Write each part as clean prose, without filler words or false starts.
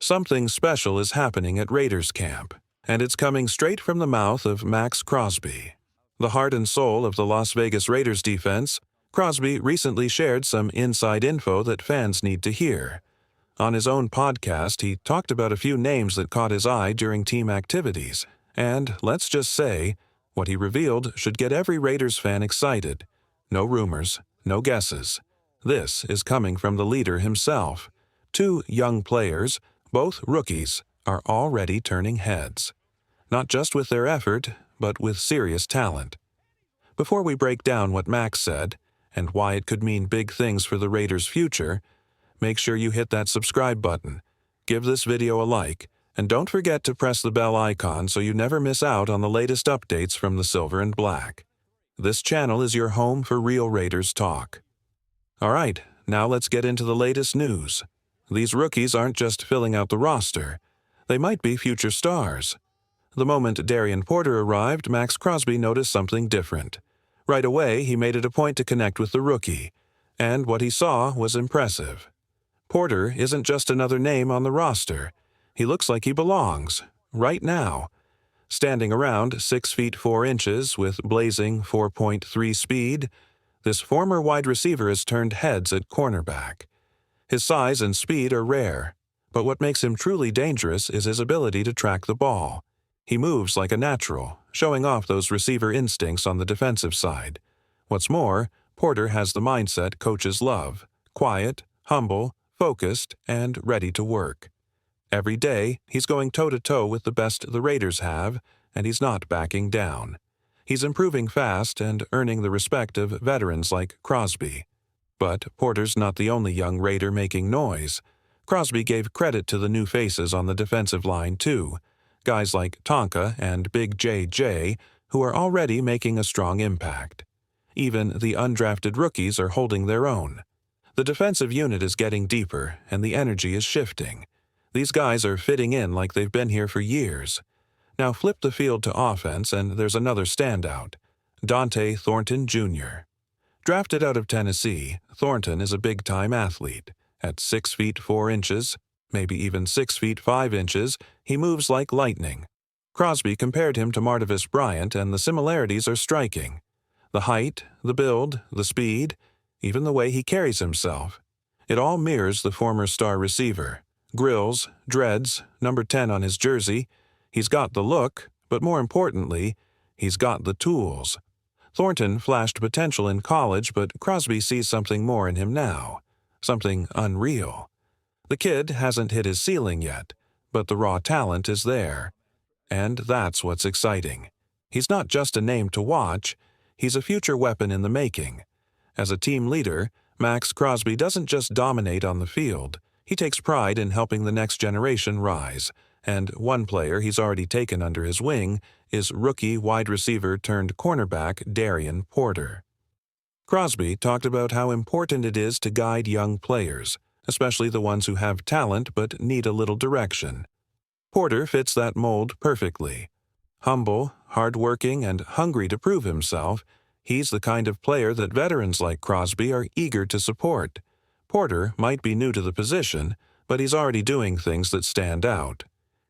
Something special is happening at Raiders camp, and it's coming straight from the mouth of Maxx Crosby. The heart and soul of the Las Vegas Raiders defense, Crosby recently shared some inside info that fans need to hear. On his own podcast, he talked about a few names that caught his eye during team activities, and let's just say, what he revealed should get every Raiders fan excited. No rumors, no guesses. This is coming from the leader himself. 2 young players, both rookies, are already turning heads. Not just with their effort, but with serious talent. Before we break down what Max said, and why it could mean big things for the Raiders' future, make sure you hit that subscribe button, give this video a like, and don't forget to press the bell icon so you never miss out on the latest updates from the Silver and Black. This channel is your home for real Raiders talk. Alright, now let's get into the latest news. These rookies aren't just filling out the roster. They might be future stars. The moment Darian Porter arrived, Maxx Crosby noticed something different. Right away, he made it a point to connect with the rookie, and what he saw was impressive. Porter isn't just another name on the roster. He looks like he belongs, right now. Standing around 6 feet 4 inches with blazing 4.3 speed, this former wide receiver has turned heads at cornerback. His size and speed are rare, but what makes him truly dangerous is his ability to track the ball. He moves like a natural, showing off those receiver instincts on the defensive side. What's more, Porter has the mindset coaches love: quiet, humble, focused, and ready to work. Every day, he's going toe-to-toe with the best the Raiders have, and he's not backing down. He's improving fast and earning the respect of veterans like Crosby. But Porter's not the only young Raider making noise. Crosby gave credit to the new faces on the defensive line, too. Guys like Tonka and Big JJ, who are already making a strong impact. Even the undrafted rookies are holding their own. The defensive unit is getting deeper, and the energy is shifting. These guys are fitting in like they've been here for years. Now flip the field to offense, and there's another standout: Dante Thornton Jr. Drafted out of Tennessee, Thornton is a big-time athlete. At 6 feet 4 inches, maybe even 6 feet 5 inches, he moves like lightning. Crosby compared him to Martavis Bryant, and the similarities are striking. The height, the build, the speed, even the way he carries himself. It all mirrors the former star receiver. Grills, dreads, number 10 on his jersey. He's got the look, but more importantly, he's got the tools. Thornton flashed potential in college, but Crosby sees something more in him now. Something unreal. The kid hasn't hit his ceiling yet, but the raw talent is there. And that's what's exciting. He's not just a name to watch, he's a future weapon in the making. As a team leader, Maxx Crosby doesn't just dominate on the field. He takes pride in helping the next generation rise, and one player he's already taken under his wing is rookie wide receiver turned cornerback Darian Porter. Crosby talked about how important it is to guide young players, especially the ones who have talent but need a little direction. Porter fits that mold perfectly. Humble, hard-working, and hungry to prove himself, he's the kind of player that veterans like Crosby are eager to support. Porter might be new to the position, but he's already doing things that stand out.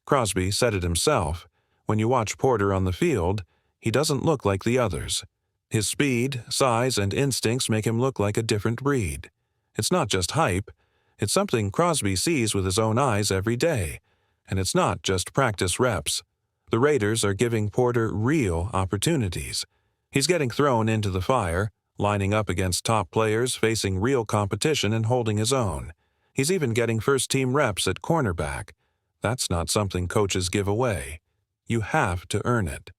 Crosby said it himself: when you watch Porter on the field, he doesn't look like the others. His speed, size, and instincts make him look like a different breed. It's not just hype. It's something Crosby sees with his own eyes every day. And it's not just practice reps. The Raiders are giving Porter real opportunities. He's getting thrown into the fire, lining up against top players, facing real competition and holding his own. He's even getting first-team reps at cornerback. That's not something coaches give away. You have to earn it.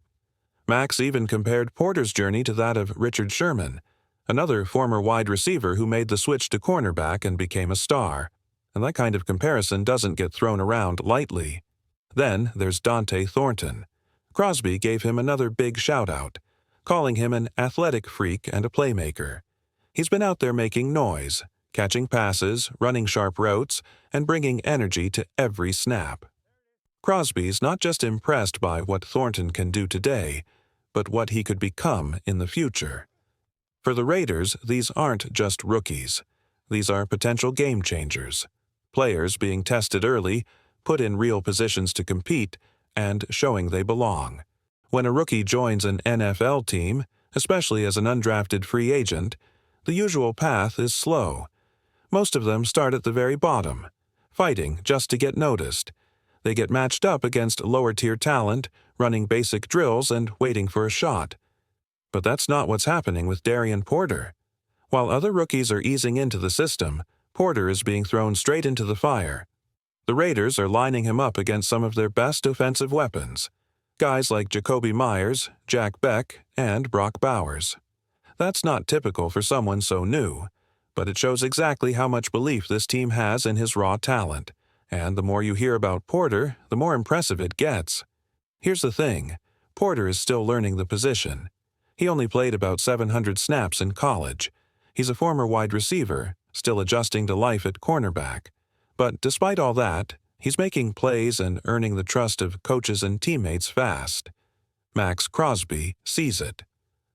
Max even compared Porter's journey to that of Richard Sherman, another former wide receiver who made the switch to cornerback and became a star. And that kind of comparison doesn't get thrown around lightly. Then there's Dante Thornton. Crosby gave him another big shout-out, calling him an athletic freak and a playmaker. He's been out there making noise, catching passes, running sharp routes, and bringing energy to every snap. Crosby's not just impressed by what Thornton can do today, but what he could become in the future. For the Raiders, these aren't just rookies. These are potential game changers. Players being tested early, put in real positions to compete, and showing they belong. When a rookie joins an NFL team, especially as an undrafted free agent, the usual path is slow. Most of them start at the very bottom, fighting just to get noticed. They get matched up against lower-tier talent, running basic drills and waiting for a shot. But that's not what's happening with Darian Porter. While other rookies are easing into the system, Porter is being thrown straight into the fire. The Raiders are lining him up against some of their best offensive weapons, guys like Jakobi Meyers, Jack Beck, and Brock Bowers. That's not typical for someone so new, but it shows exactly how much belief this team has in his raw talent, and the more you hear about Porter, the more impressive it gets. Here's the thing, Porter is still learning the position. He only played about 700 snaps in college. He's a former wide receiver, still adjusting to life at cornerback. But despite all that, he's making plays and earning the trust of coaches and teammates fast. Maxx Crosby sees it.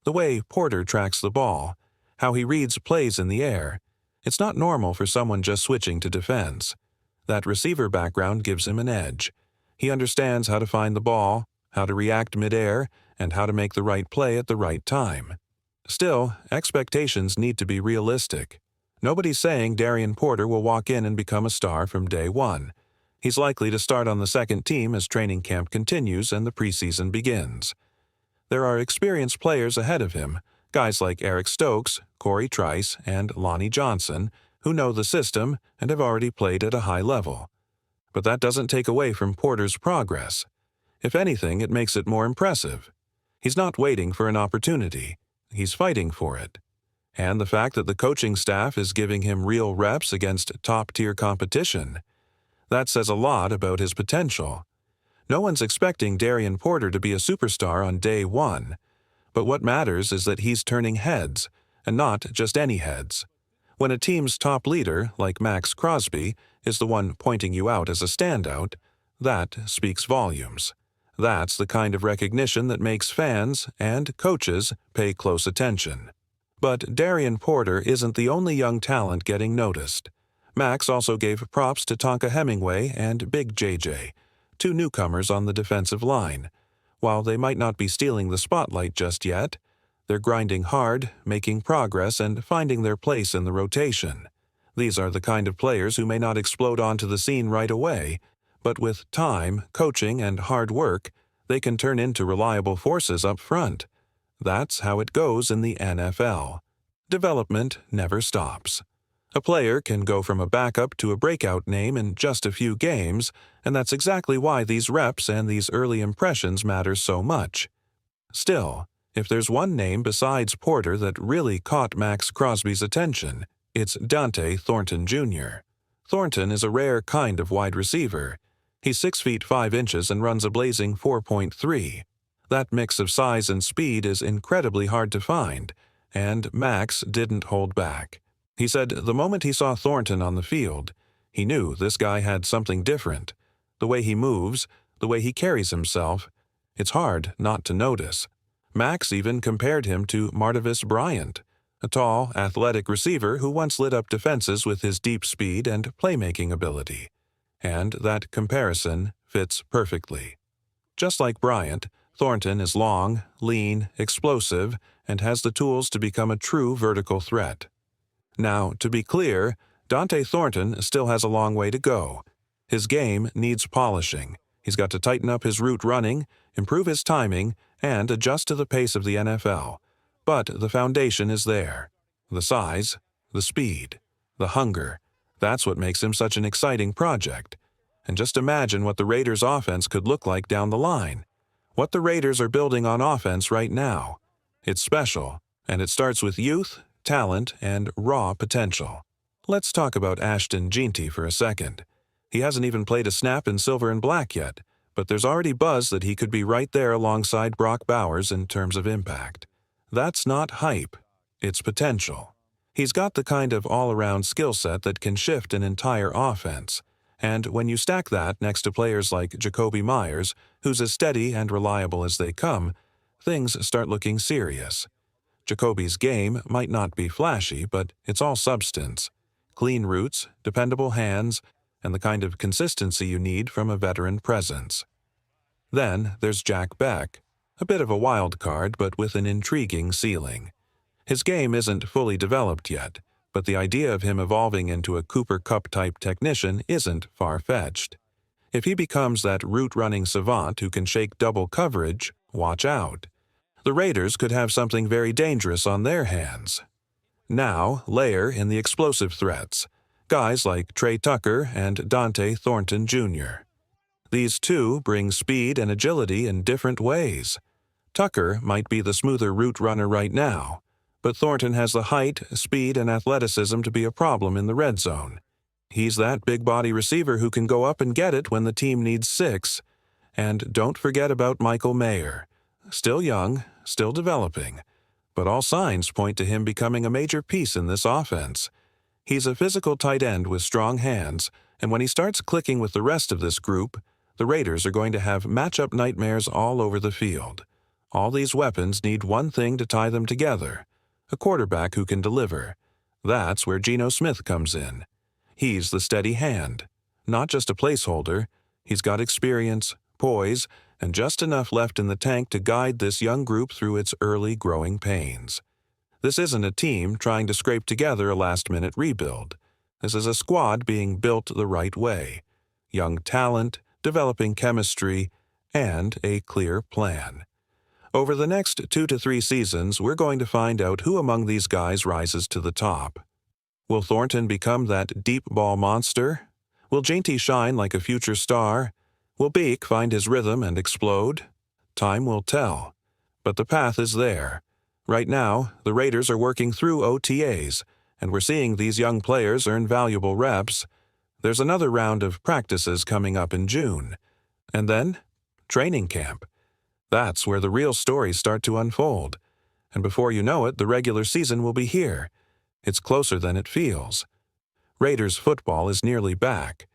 The way Porter tracks the ball, how he reads plays in the air, it's not normal for someone just switching to defense. That receiver background gives him an edge. He understands how to find the ball, how to react midair, and how to make the right play at the right time. Still, expectations need to be realistic. Nobody's saying Darian Porter will walk in and become a star from day one. He's likely to start on the second team as training camp continues and the preseason begins. There are experienced players ahead of him, guys like Eric Stokes, Corey Trice, and Lonnie Johnson, who know the system and have already played at a high level. But that doesn't take away from Porter's progress. If anything, it makes it more impressive. He's not waiting for an opportunity. He's fighting for it. And the fact that the coaching staff is giving him real reps against top-tier competition, that says a lot about his potential. No one's expecting Darian Porter to be a superstar on day one, but what matters is that he's turning heads, and not just any heads. When a team's top leader, like Maxx Crosby, is the one pointing you out as a standout, that speaks volumes. That's the kind of recognition that makes fans and coaches pay close attention. But Darian Porter isn't the only young talent getting noticed. Max also gave props to Tonka Hemingway and Big JJ, two newcomers on the defensive line. While they might not be stealing the spotlight just yet, they're grinding hard, making progress, and finding their place in the rotation. These are the kind of players who may not explode onto the scene right away, but with time, coaching, and hard work, they can turn into reliable forces up front. That's how it goes in the NFL. Development never stops. A player can go from a backup to a breakout name in just a few games, and that's exactly why these reps and these early impressions matter so much. Still, if there's one name besides Porter that really caught Maxx Crosby's attention, it's Dante Thornton Jr. Thornton is a rare kind of wide receiver. He's 6 feet 5 inches and runs a blazing 4.3. That mix of size and speed is incredibly hard to find, and Max didn't hold back. He said the moment he saw Thornton on the field, he knew this guy had something different. The way he moves, the way he carries himself, it's hard not to notice. Max even compared him to Martavis Bryant, a tall, athletic receiver who once lit up defenses with his deep speed and playmaking ability. And that comparison fits perfectly. Just like Bryant, Thornton is long, lean, explosive, and has the tools to become a true vertical threat. Now, to be clear, Dante Thornton still has a long way to go. His game needs polishing. He's got to tighten up his route running, improve his timing, and adjust to the pace of the NFL. But the foundation is there. The size, the speed, the hunger. That's what makes him such an exciting project. And just imagine what the Raiders' offense could look like down the line. What the Raiders are building on offense right now. It's special, and it starts with youth, talent, and raw potential. Let's talk about Ashen Gentry for a second. He hasn't even played a snap in silver and black yet, but there's already buzz that he could be right there alongside Brock Bowers in terms of impact. That's not hype, it's potential. He's got the kind of all-around skill set that can shift an entire offense. And when you stack that next to players like Jakobi Meyers, who's as steady and reliable as they come, things start looking serious. Jakobi's game might not be flashy, but it's all substance. Clean routes, dependable hands, and the kind of consistency you need from a veteran presence. Then there's Jack Beck, a bit of a wild card but with an intriguing ceiling. His game isn't fully developed yet, but the idea of him evolving into a Cooper Kupp-type technician isn't far-fetched. If he becomes that route-running savant who can shake double coverage, watch out. The Raiders could have something very dangerous on their hands. Now, layer in the explosive threats, guys like Trey Tucker and Dante Thornton Jr. These two bring speed and agility in different ways. Tucker might be the smoother route runner right now, but Thornton has the height, speed, and athleticism to be a problem in the red zone. He's that big-body receiver who can go up and get it when the team needs 6. And don't forget about Michael Mayer. Still young, still developing, but all signs point to him becoming a major piece in this offense. He's a physical tight end with strong hands, and when he starts clicking with the rest of this group, the Raiders are going to have matchup nightmares all over the field. All these weapons need one thing to tie them together: a quarterback who can deliver. That's where Geno Smith comes in. He's the steady hand, not just a placeholder. He's got experience, poise, and just enough left in the tank to guide this young group through its early growing pains. This isn't a team trying to scrape together a last-minute rebuild. This is a squad being built the right way. Young talent, developing chemistry, and a clear plan. Over the next 2 to 3 seasons, we're going to find out who among these guys rises to the top. Will Thornton become that deep ball monster? Will Gentry shine like a future star? Will Beak find his rhythm and explode? Time will tell. But the path is there. Right now, the Raiders are working through OTAs, and we're seeing these young players earn valuable reps. There's another round of practices coming up in June. And then, training camp. That's where the real stories start to unfold. And before you know it, the regular season will be here. It's closer than it feels. Raiders football is nearly back,